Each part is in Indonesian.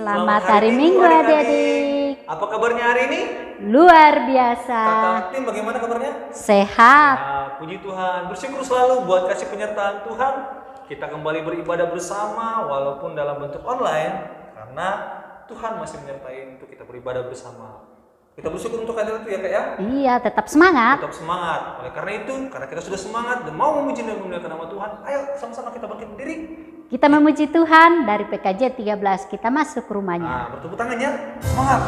Selamat hari Minggu adik-adik. Apa kabarnya hari ini? Luar biasa. Kakak Tim bagaimana kabarnya? Sehat. Ya, puji Tuhan. Bersyukur selalu buat kasih penyertaan Tuhan. Kita kembali beribadah bersama walaupun dalam bentuk online karena Tuhan masih menyertai untuk kita beribadah bersama. Kita bersyukur untuk hadir itu ya Kak ya? Iya, tetap semangat. Tetap semangat. Oleh karena itu, karena kita sudah semangat dan mau memuji dan memuliakan nama Tuhan, ayo sama-sama kita bangkit berdiri. Kita memuji Tuhan dari PKJ 13. Kita masuk rumahnya. Nah, bertepuk tangannya. Semangat.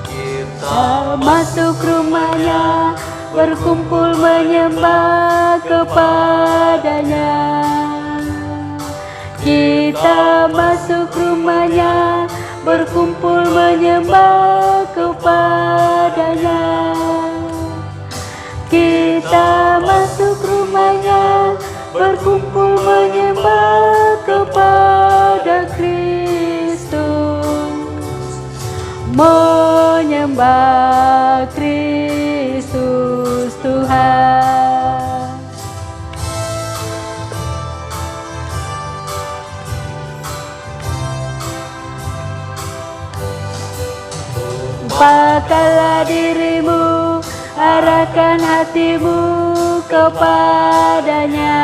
Kita masuk rumahnya, berkumpul menyembah kepadanya. Kita masuk rumahnya, berkumpul menyembah kepadanya. Kita masuk rumahnya, berkumpul menyembah kepada Kristus. Menyembah Kristus Tuhan. Lupakanlah dirimu, arahkan hatimu kepadanya.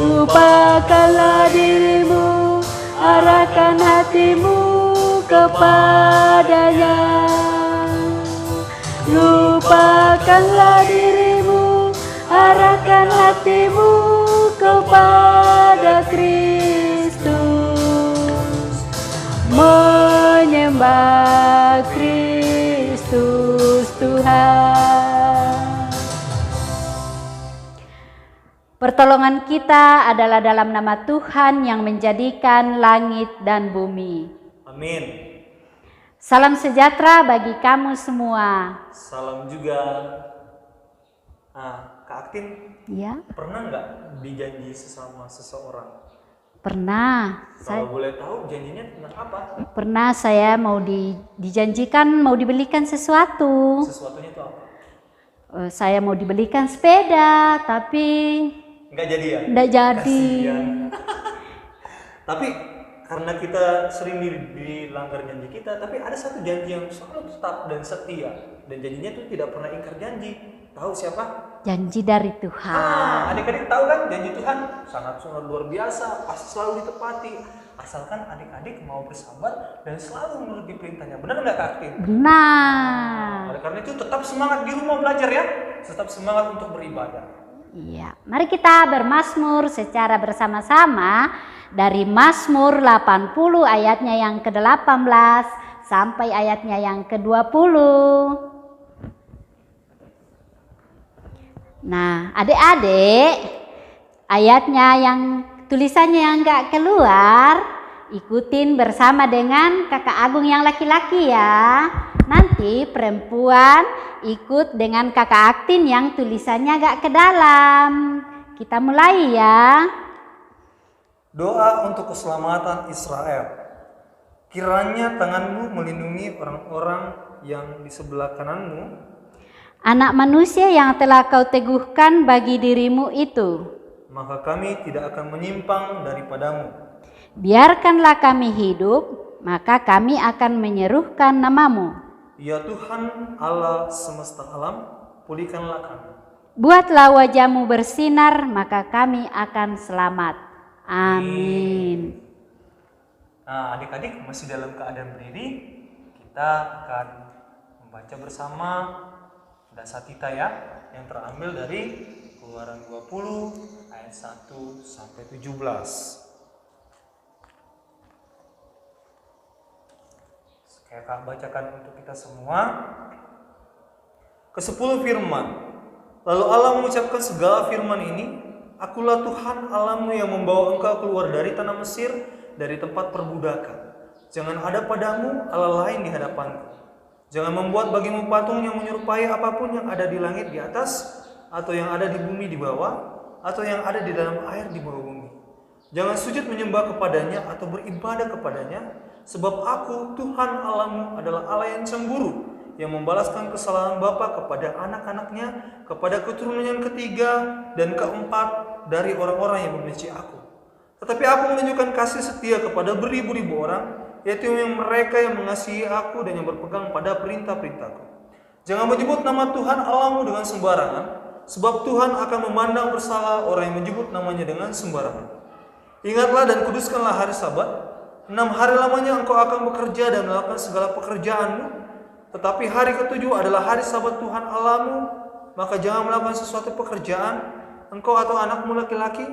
Lupakanlah dirimu, arahkan hatimu kepadanya. Lupakanlah dirimu, arahkan hatimu kepada Kristus. Menyembah Kristus Tuhan. Pertolongan kita adalah dalam nama Tuhan yang menjadikan langit dan bumi. Amin. Salam sejahtera bagi kamu semua. Salam juga. Kak Aktin, Ya, pernah nggak dijanji sesama seseorang? pernah. Kalau boleh tahu janjinya tentang apa? Pernah saya mau dijanjikan mau dibelikan sesuatu. Sesuatunya itu apa? Saya mau dibelikan sepeda, tapi Nggak jadi ya? nggak jadi. Kasihan. Tapi karena kita sering dilanggar janji kita, tapi ada satu janji yang selalu tetap dan setia, dan janjinya itu tidak pernah ingkar janji. Tahu siapa? Janji dari Tuhan. Adik-adik tahu kan janji Tuhan sangat luar biasa, pasti selalu ditepati. Asalkan adik-adik mau bersabar dan selalu menuruti perintahnya. Benar nggak Kak Aktin? Benar. Oleh karena itu tetap semangat di rumah belajar ya, tetap semangat untuk beribadah. Iya, mari kita bermazmur secara bersama-sama dari Mazmur 80 ayatnya yang ke-18 sampai ayatnya yang ke-20. Nah, adik-adik, ayatnya yang tulisannya yang enggak keluar, ikutin bersama dengan kakak Agung yang laki-laki ya. Nanti perempuan ikut dengan kakak Aktin yang tulisannya agak ke dalam. Kita mulai ya. Doa untuk keselamatan Israel. Kiranya tanganmu melindungi orang-orang yang di sebelah kananmu. Anak manusia yang telah kau teguhkan bagi dirimu itu. Maka kami tidak akan menyimpang daripadamu. Biarkanlah kami hidup, maka kami akan menyerukan namamu. Ya Tuhan Allah semesta alam, pulihkanlah kami. Buatlah wajahmu bersinar, maka kami akan selamat. Amin. Nah, adik-adik masih dalam keadaan berdiri, kita akan membaca bersama Dasatita ya, yang terambil dari Keluaran 20 ayat 1 sampai 17. Saya akan bacakan untuk kita semua. Ke-10 firman. Lalu Allah mengucapkan segala firman ini, Akulah Tuhan Allahmu yang membawa engkau keluar dari tanah Mesir, dari tempat perbudakan. Jangan ada padamu Allah lain di hadapanku. Jangan membuat bagimu patung yang menyerupai apapun yang ada di langit di atas, atau yang ada di bumi di bawah, atau yang ada di dalam air di bawah bumi. Jangan sujud menyembah kepadanya atau beribadah kepadanya, sebab aku, Tuhan Allahmu, adalah Allah yang cemburu, yang membalaskan kesalahan bapa kepada anak-anaknya, kepada keturunan yang ketiga dan keempat dari orang-orang yang membenci aku. Tetapi aku menunjukkan kasih setia kepada beribu-ribu orang, yaitu mereka yang mengasihi aku dan yang berpegang pada perintah-perintahku. Jangan menyebut nama Tuhan Allahmu dengan sembarangan, sebab Tuhan akan memandang bersalah orang yang menyebut namanya dengan sembarangan. Ingatlah dan kuduskanlah hari Sabat. 6 hari lamanya engkau akan bekerja dan melakukan segala pekerjaanmu. Tetapi hari ke-7 adalah hari Sabat Tuhan Allahmu. Maka jangan melakukan sesuatu pekerjaan, engkau atau anakmu laki-laki,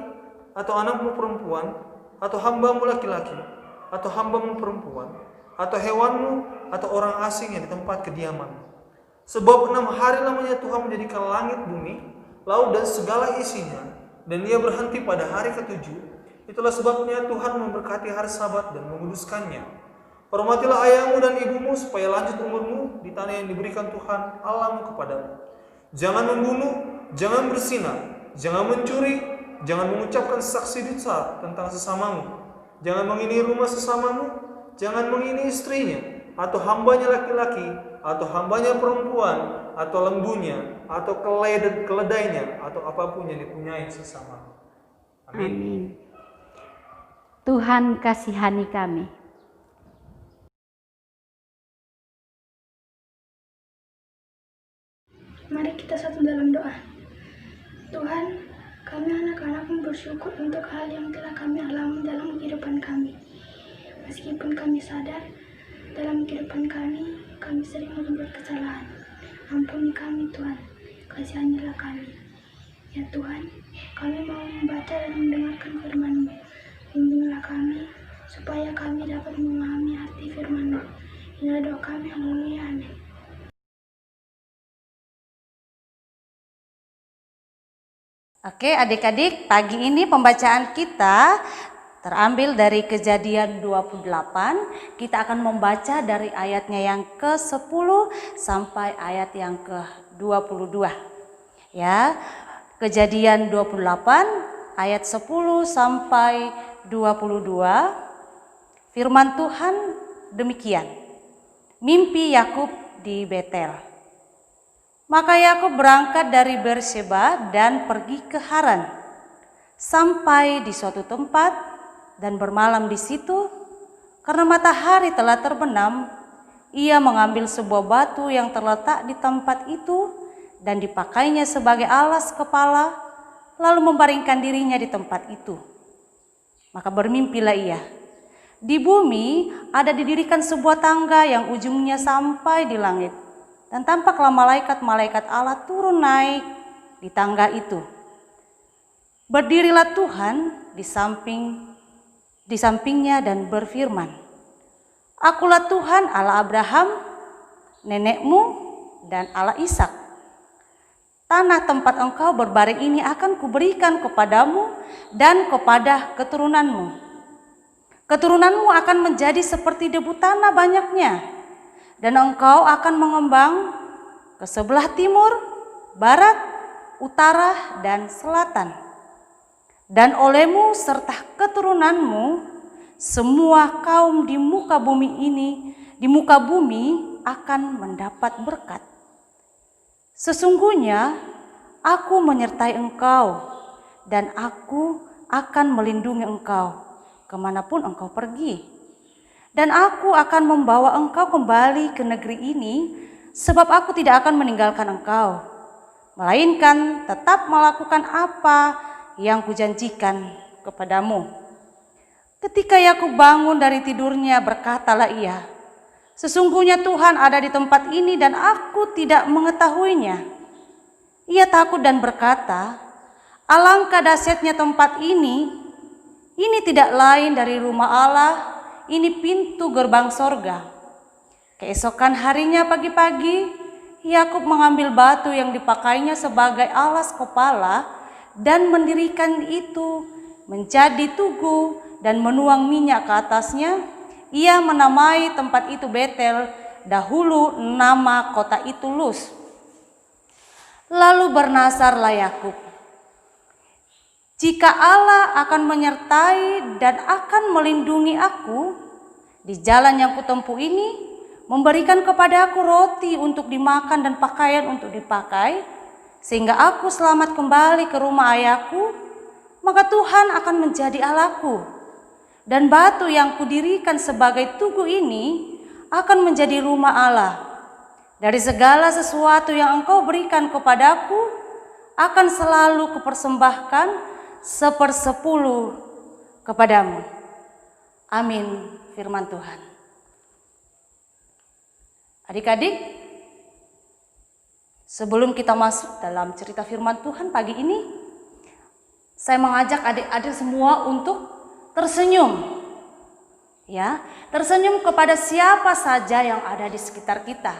atau anakmu perempuan, atau hambamu laki-laki, atau hambamu perempuan, atau hewanmu, atau orang asing yang di tempat kediamanmu. Sebab 6 hari lamanya Tuhan menjadikan langit, bumi, laut dan segala isinya, dan ia berhenti pada hari ke-7. Itulah sebabnya Tuhan memberkati hari Sabat dan menguduskannya. Hormatilah ayahmu dan ibumu supaya lanjut umurmu di tanah yang diberikan Tuhan Allahmu kepadamu. Jangan membunuh, jangan berzina, jangan mencuri, jangan mengucapkan saksi dusta tentang sesamamu. Jangan mengini rumah sesamamu, jangan mengini istrinya, atau hambanya laki-laki, atau hambanya perempuan, atau lembunya, atau keledainya, atau apapun yang dipunyai sesamamu. Amin. Tuhan kasihani kami. Mari kita satu dalam doa. Tuhan, kami anak-anak-Mu bersyukur untuk hal yang telah kami alami dalam kehidupan kami. Meskipun kami sadar dalam kehidupan kami sering membuat kesalahan. Ampuni kami Tuhan, kasihanilah kami. Ya Tuhan, kami mau membaca dan mendengarkan firman-Mu. Bimbinglah kami, supaya kami dapat memahami arti firman-Mu. Inilah doa kami, haleluya, amin. Oke adik-adik, pagi ini pembacaan kita terambil dari Kejadian 28. Kita akan membaca dari ayatnya yang ke-10 sampai ayat yang ke-22. Ya, Kejadian 28 ayat 10 sampai 22. Firman Tuhan demikian. Mimpi Yakub di Betel. Maka Yakub berangkat dari Berseba dan pergi ke Haran. Sampai di suatu tempat dan bermalam di situ. Karena matahari telah terbenam, ia mengambil sebuah batu yang terletak di tempat itu dan dipakainya sebagai alas kepala, lalu membaringkan dirinya di tempat itu. Maka bermimpilah ia. Di bumi ada didirikan sebuah tangga yang ujungnya sampai di langit. Dan tampaklah malaikat-malaikat Allah turun naik di tangga itu. Berdirilah Tuhan di sampingnya dan berfirman, Akulah Tuhan Allah Abraham, nenekmu, dan Allah Ishak. Tanah tempat engkau berbaring ini akan kuberikan kepadamu dan kepada keturunanmu. Keturunanmu akan menjadi seperti debu tanah banyaknya, dan engkau akan mengembang ke sebelah timur, barat, utara, dan selatan. Dan olehmu serta keturunanmu, semua kaum di muka bumi akan mendapat berkat. Sesungguhnya aku menyertai engkau dan aku akan melindungi engkau kemanapun engkau pergi. Dan aku akan membawa engkau kembali ke negeri ini, sebab aku tidak akan meninggalkan engkau, melainkan tetap melakukan apa yang kujanjikan kepadamu. Ketika Yakub bangun dari tidurnya, berkatalah ia, Sesungguhnya Tuhan ada di tempat ini dan aku tidak mengetahuinya. Ia takut dan berkata, Alangkah dahsyatnya tempat ini tidak lain dari rumah Allah, ini pintu gerbang sorga. Keesokan harinya pagi-pagi, Yakub mengambil batu yang dipakainya sebagai alas kepala dan mendirikan itu menjadi tugu dan menuang minyak ke atasnya. Ia menamai tempat itu Betel, dahulu nama kota itu Luz. Lalu bernasarlah Yakub. Jika Allah akan menyertai dan akan melindungi aku di jalan yang kutempuh ini, memberikan kepada aku roti untuk dimakan dan pakaian untuk dipakai, sehingga aku selamat kembali ke rumah ayahku, maka Tuhan akan menjadi Allahku, dan batu yang kudirikan sebagai tugu ini akan menjadi rumah Allah. Dari segala sesuatu yang Engkau berikan kepadaku akan selalu kupersembahkan 1/10 kepadamu. Amin, firman Tuhan. Adik-adik, sebelum kita masuk dalam cerita firman Tuhan pagi ini, saya mengajak adik-adik semua untuk tersenyum. Ya, tersenyum kepada siapa saja yang ada di sekitar kita.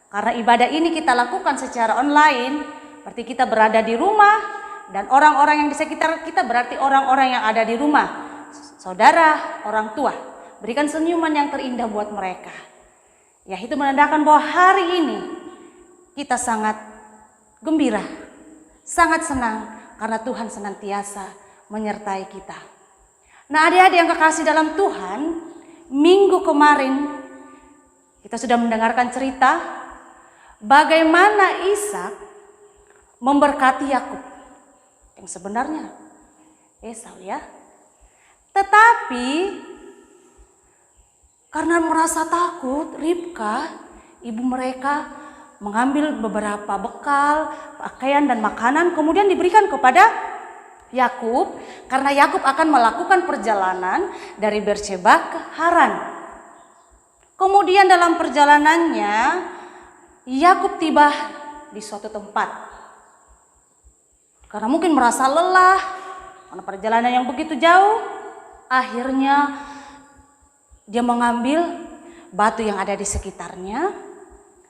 Karena ibadah ini kita lakukan secara online, berarti kita berada di rumah, dan orang-orang yang di sekitar kita berarti orang-orang yang ada di rumah. Saudara, orang tua, berikan senyuman yang terindah buat mereka. Ya, itu menandakan bahwa hari ini kita sangat gembira, sangat senang karena Tuhan senantiasa menyertai kita. Nah, adik-adik yang kekasih dalam Tuhan, minggu kemarin kita sudah mendengarkan cerita bagaimana Ishak memberkati Yakub, yang sebenarnya Esau ya. Tetapi karena merasa takut, Ribka, ibu mereka, mengambil beberapa bekal, pakaian dan makanan, kemudian diberikan kepada Yakub, karena Yakub akan melakukan perjalanan dari Beersheba ke Haran. Kemudian dalam perjalanannya Yakub tiba di suatu tempat. Karena mungkin merasa lelah, karena perjalanan yang begitu jauh, akhirnya dia mengambil batu yang ada di sekitarnya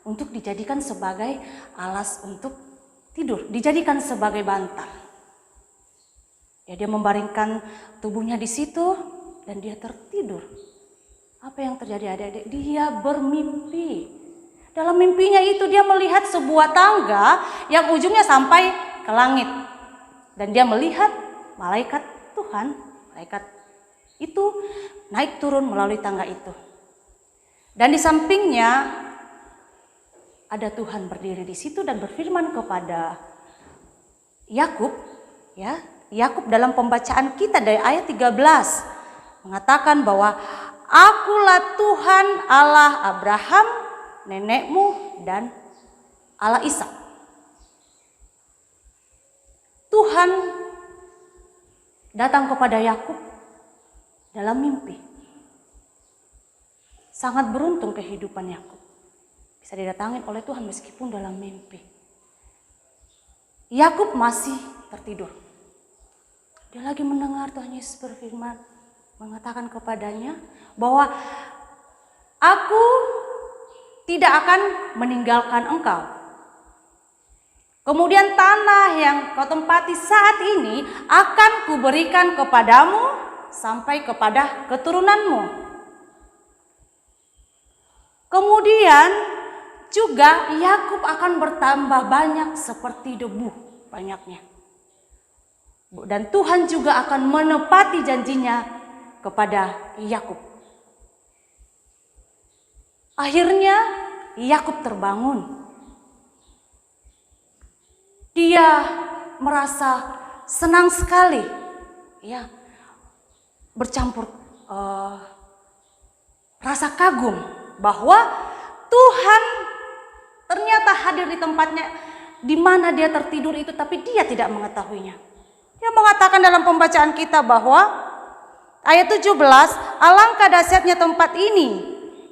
untuk dijadikan sebagai alas untuk tidur, dijadikan sebagai bantal. Ya, dia membaringkan tubuhnya di situ dan dia tertidur. Apa yang terjadi adik-adik? Dia bermimpi. Dalam mimpinya itu dia melihat sebuah tangga yang ujungnya sampai ke langit. Dan dia melihat malaikat Tuhan, malaikat itu naik turun melalui tangga itu. Dan di sampingnya ada Tuhan berdiri di situ dan berfirman kepada Yakub, ya. Yakub dalam pembacaan kita dari ayat 13 mengatakan bahwa Akulah Tuhan Allah Abraham, nenekmu, dan Allah Ishak. Tuhan datang kepada Yakub dalam mimpi. Sangat beruntung kehidupan Yakub, bisa didatangin oleh Tuhan meskipun dalam mimpi. Yakub masih tertidur. Dia lagi mendengar Tuhan Yesus berfirman, mengatakan kepadanya bahwa Aku tidak akan meninggalkan engkau. Kemudian tanah yang kau tempati saat ini akan kuberikan kepadamu sampai kepada keturunanmu. Kemudian juga Yakub akan bertambah banyak seperti debu banyaknya. Dan Tuhan juga akan menepati janjinya kepada Yakub. Akhirnya Yakub terbangun. Dia merasa senang sekali, ya, bercampur rasa kagum bahwa Tuhan ternyata hadir di tempatnya di mana dia tertidur itu, tapi dia tidak mengetahuinya. Dia mengatakan dalam pembacaan kita bahwa ayat 17, alangkah dahsyatnya tempat ini.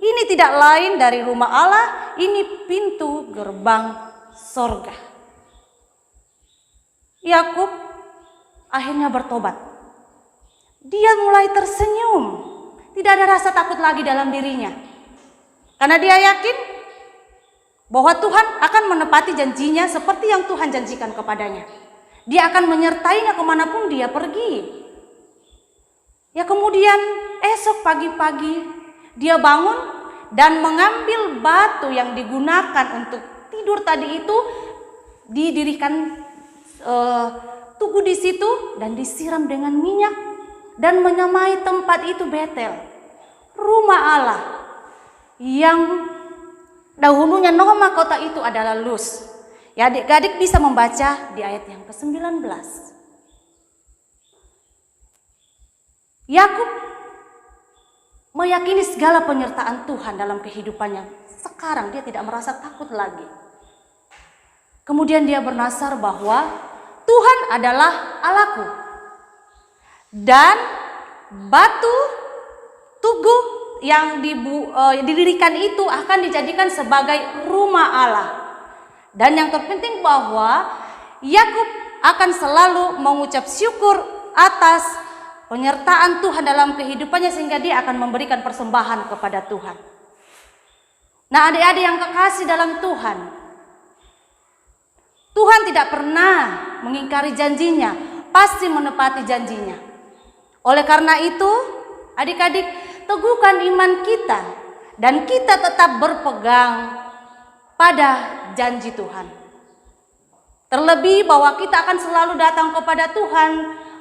Ini tidak lain dari rumah Allah, ini pintu gerbang sorga. Yakub akhirnya bertobat. Dia mulai tersenyum. Tidak ada rasa takut lagi dalam dirinya. Karena dia yakin bahwa Tuhan akan menepati janjinya seperti yang Tuhan janjikan kepadanya. Dia akan menyertainya kemanapun dia pergi. Ya, kemudian esok pagi-pagi dia bangun dan mengambil batu yang digunakan untuk tidur tadi itu, didirikan tugu di situ dan disiram dengan minyak dan menyamai tempat itu Betel, rumah Allah, yang dahulunya nama kota itu adalah Luz. Ya, adik-adik bisa membaca di ayat yang ke-19. Yakub meyakini segala penyertaan Tuhan dalam kehidupannya. Sekarang dia tidak merasa takut lagi. Kemudian dia bernasar bahwa Tuhan adalah Allahku. Dan batu tugu yang didirikan itu akan dijadikan sebagai rumah Allah. Dan yang terpenting bahwa Yakub akan selalu mengucap syukur atas penyertaan Tuhan dalam kehidupannya, sehingga dia akan memberikan persembahan kepada Tuhan. Nah, adik-adik yang kekasih dalam Tuhan, Tuhan tidak pernah mengingkari janjinya, pasti menepati janjinya. Oleh karena itu, adik-adik, teguhkan iman kita dan kita tetap berpegang pada janji Tuhan. Terlebih bahwa kita akan selalu datang kepada Tuhan,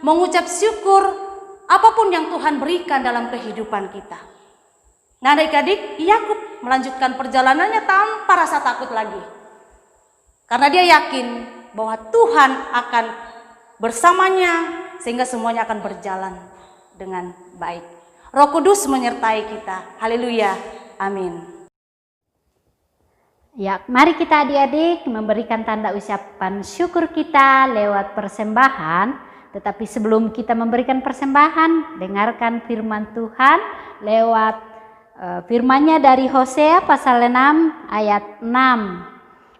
mengucap syukur apapun yang Tuhan berikan dalam kehidupan kita. Nah, adik-adik, Yakub melanjutkan perjalanannya tanpa rasa takut lagi. Karena dia yakin bahwa Tuhan akan bersamanya sehingga semuanya akan berjalan dengan baik. Roh Kudus menyertai kita. Haleluya. Amin. Ya, mari kita adik-adik memberikan tanda ucapan syukur kita lewat persembahan. Tetapi sebelum kita memberikan persembahan, dengarkan firman Tuhan lewat firman-Nya dari Hosea pasal 6 ayat 6.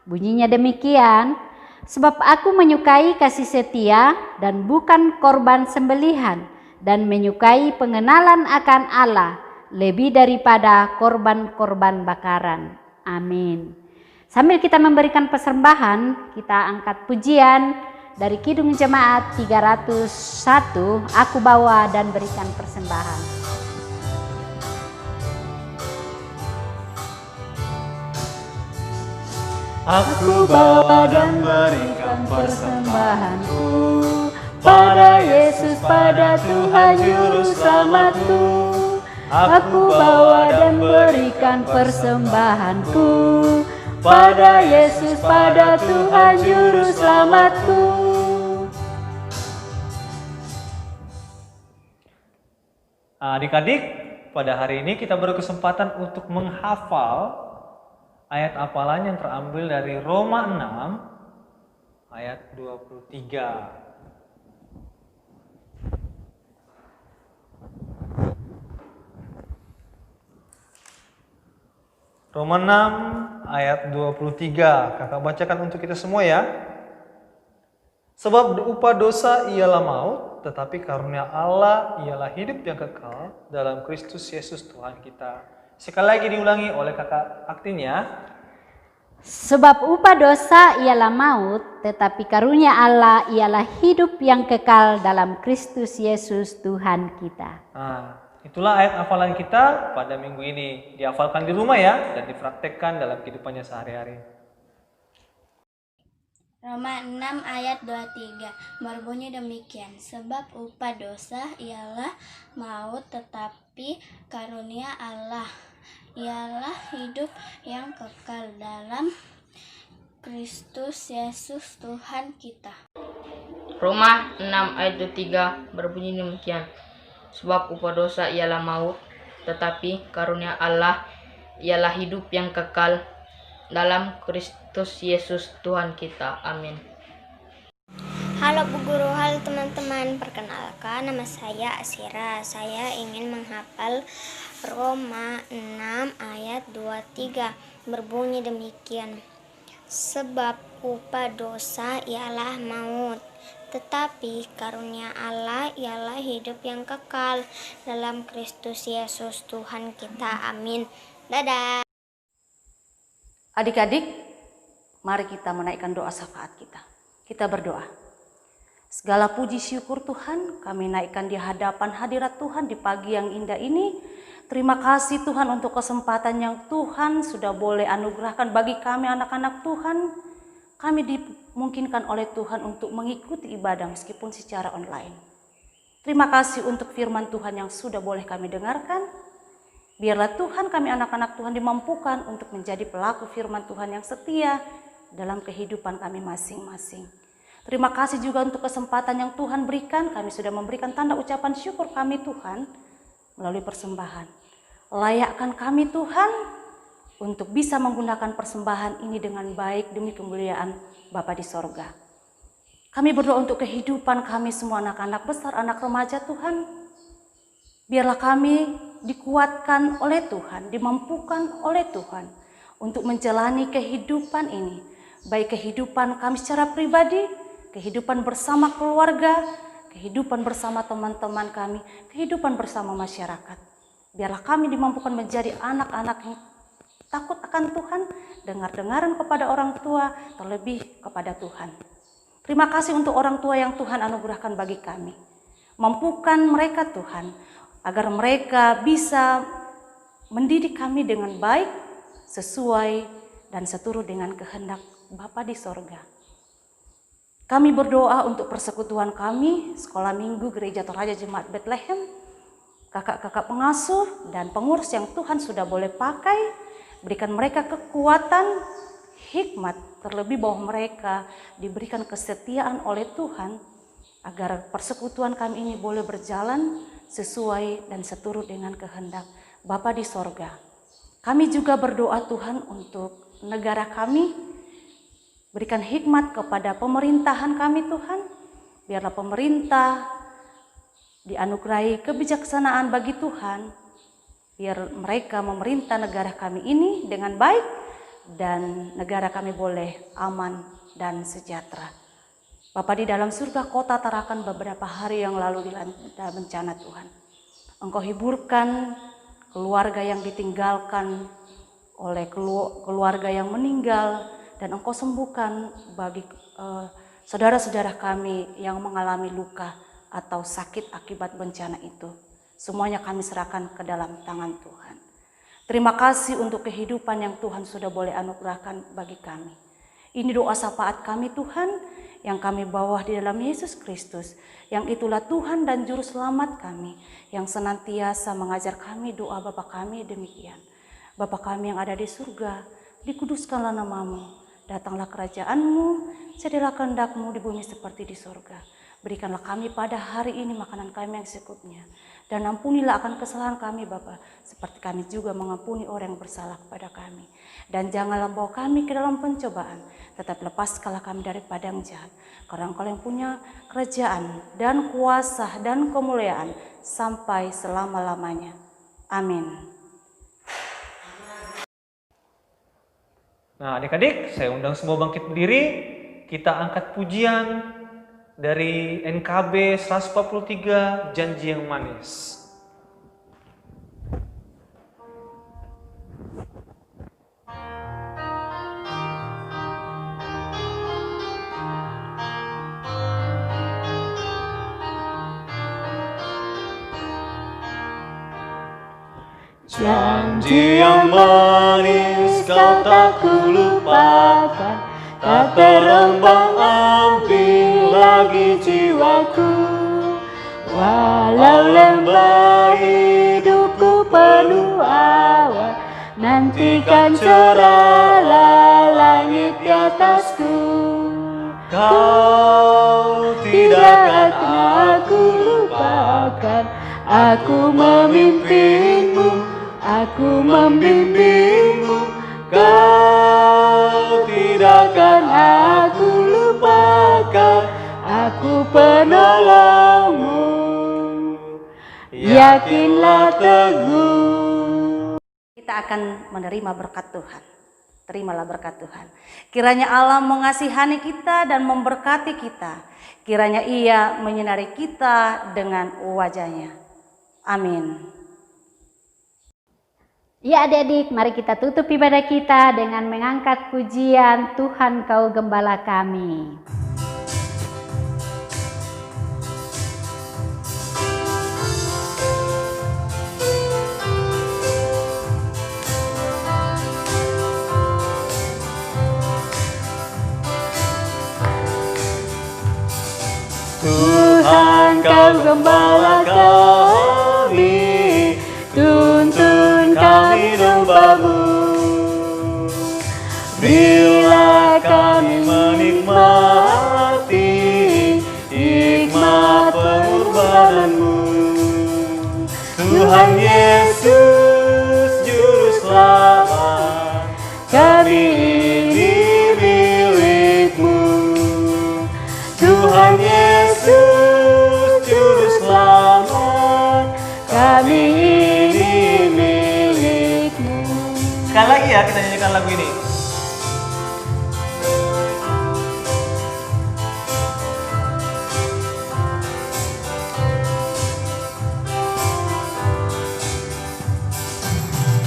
Bunyinya demikian, sebab aku menyukai kasih setia dan bukan korban sembelihan, dan menyukai pengenalan akan Allah lebih daripada korban-korban bakaran. Amin. Sambil kita memberikan persembahan, kita angkat pujian dari Kidung Jemaat 301, aku bawa dan berikan persembahan. Aku bawa dan berikan persembahanku pada Yesus, pada Tuhan Juru Selamatku. Aku bawa dan berikan persembahanku pada Yesus, pada Tuhan Juru Selamatku. Adik-adik, pada hari ini kita berkesempatan untuk menghafal ayat hafalan yang terambil dari Roma 6 ayat 23. Roma 6 ayat 23. Kakak bacakan untuk kita semua ya. Sebab upah dosa ialah maut, tetapi karunia Allah ialah hidup yang kekal dalam Kristus Yesus Tuhan kita. Sekali lagi diulangi oleh kakak Aktin ya. Sebab upah dosa ialah maut, tetapi karunia Allah ialah hidup yang kekal dalam Kristus Yesus Tuhan kita. Nah, itulah ayat hafalan kita pada minggu ini. Dihafalkan di rumah ya, dan dipraktekkan dalam kehidupannya sehari-hari. Roma 6 ayat 23 berbunyi demikian, sebab upah dosa ialah maut, tetapi karunia Allah ialah hidup yang kekal dalam Kristus Yesus Tuhan kita. Roma 6 ayat 23 berbunyi demikian, sebab upah dosa ialah maut, tetapi karunia Allah ialah hidup yang kekal dalam Kristus Yesus Tuhan kita. Amin. Halo Bu Guru, halo teman-teman. Perkenalkan, nama saya Asira. Saya ingin menghafal Roma 6 ayat 23. Berbunyi demikian. Sebab upah dosa ialah maut, tetapi karunia Allah ialah hidup yang kekal dalam Kristus Yesus Tuhan kita. Amin. Dadah. Adik-adik, mari kita menaikkan doa syafaat kita. Kita berdoa. Segala puji syukur Tuhan, kami naikkan di hadapan hadirat Tuhan di pagi yang indah ini. Terima kasih Tuhan untuk kesempatan yang Tuhan sudah boleh anugerahkan bagi kami anak-anak Tuhan. kami dimungkinkan oleh Tuhan untuk mengikuti ibadah meskipun secara online. Terima kasih untuk firman Tuhan yang sudah boleh kami dengarkan. Biarlah Tuhan, kami anak-anak Tuhan dimampukan untuk menjadi pelaku firman Tuhan yang setia dalam kehidupan kami masing-masing. Terima kasih juga untuk kesempatan yang Tuhan berikan. Kami sudah memberikan tanda ucapan syukur kami Tuhan melalui persembahan. Layakkan kami Tuhan untuk bisa menggunakan persembahan ini dengan baik demi kemuliaan Bapa di sorga. Kami berdoa untuk kehidupan kami semua anak-anak besar, anak remaja Tuhan. Biarlah kami dikuatkan oleh Tuhan, dimampukan oleh Tuhan untuk menjalani kehidupan ini. Baik kehidupan kami secara pribadi, kehidupan bersama keluarga, kehidupan bersama teman-teman kami, kehidupan bersama masyarakat. Biarlah kami dimampukan menjadi anak-anak yang takut akan Tuhan, dengar-dengaran kepada orang tua, terlebih kepada Tuhan. Terima kasih untuk orang tua yang Tuhan anugerahkan bagi kami. Mampukan mereka Tuhan, agar mereka bisa mendidik kami dengan baik, sesuai dan seturut dengan kehendak Bapa di sorga. Kami berdoa untuk persekutuan kami, sekolah minggu Gereja Toraja Jemaat Bethlehem, kakak-kakak pengasuh dan pengurus yang Tuhan sudah boleh pakai, berikan mereka kekuatan, hikmat, terlebih bahwa mereka diberikan kesetiaan oleh Tuhan, agar persekutuan kami ini boleh berjalan sesuai dan seturut dengan kehendak Bapa di sorga. Kami juga berdoa Tuhan untuk negara kami, berikan hikmat kepada pemerintahan kami Tuhan, biarlah pemerintah dianugerahi kebijaksanaan bagi Tuhan, biar mereka memerintah negara kami ini dengan baik, dan negara kami boleh aman dan sejahtera. Bapa di dalam surga, Kota Tarakan beberapa hari yang lalu dilanda bencana Tuhan. Engkau hiburkan keluarga yang ditinggalkan oleh keluarga yang meninggal, dan Engkau sembuhkan bagi saudara-saudara kami yang mengalami luka atau sakit akibat bencana itu. Semuanya kami serahkan ke dalam tangan Tuhan. Terima kasih untuk kehidupan yang Tuhan sudah boleh anugerahkan bagi kami. Ini doa syafaat kami Tuhan, yang kami bawa di dalam Yesus Kristus, yang itulah Tuhan dan Juru Selamat kami, yang senantiasa mengajar kami doa Bapa kami demikian. Bapa kami yang ada di surga, dikuduskanlah namamu, datanglah kerajaan-Mu, jadilah kehendak-Mu di bumi seperti di surga. Berikanlah kami pada hari ini makanan kami yang secukupnya, dan ampunilah akan kesalahan kami Bapa, seperti kami juga mengampuni orang yang bersalah kepada kami. Dan janganlah bawa kami ke dalam pencobaan, tetapi lepaskanlah kami daripada yang jahat. Karena Engkau yang punya kerajaan dan kuasa dan kemuliaan sampai selama-lamanya. Amin. Nah adik-adik, saya undang semua bangkit berdiri. Kita angkat pujian dari NKB 143, Janji yang Manis. Janji yang manis kau tak kulupakan, tak terombang-ambing lagi jiwaku. Walau lembah hidupku penuh awan, nantikan cerahlah langit di atasku. Kau tidak akan aku lupakan, aku memimpinmu, aku membimbingmu. Kau tidak akan aku lupakan, aku penolongmu. Yakinlah teguh. Kita akan menerima berkat Tuhan. Terimalah berkat Tuhan. Kiranya Allah mengasihani kita dan memberkati kita. Kiranya Ia menyinari kita dengan wajah-Nya. Amin. Ya adik-adik, mari kita tutup ibadah kita dengan mengangkat pujian Tuhan Kau Gembala kami. Engkau gembala kami, tuntun kami domba-Mu. Bila kami menikmati hikmat pengorbanan-Mu, Tuhan Yesus Juru Selamat, kami ini milik-Mu. Tuhan Yesus Juru Selamat, kami ini milik-Mu. Sekali lagi ya kita nyanyikan lagu ini.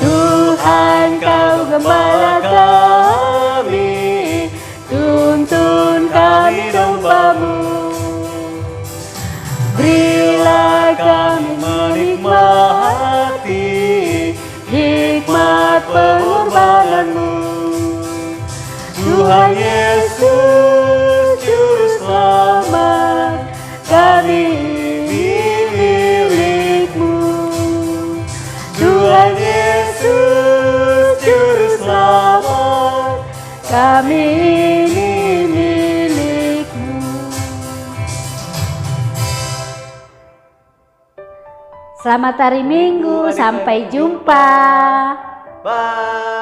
Tuhan Kau gembala kami, tuntun kami domba-Mu. Berilah kami menikmati hikmat pengorbanan-Mu. Tuhan Yesus Juru Selamat, kami milik-Mu. Tuhan Yesus Juru Selamat, kami ini milik-Mu. Selamat hari Minggu, sampai jumpa. Bye.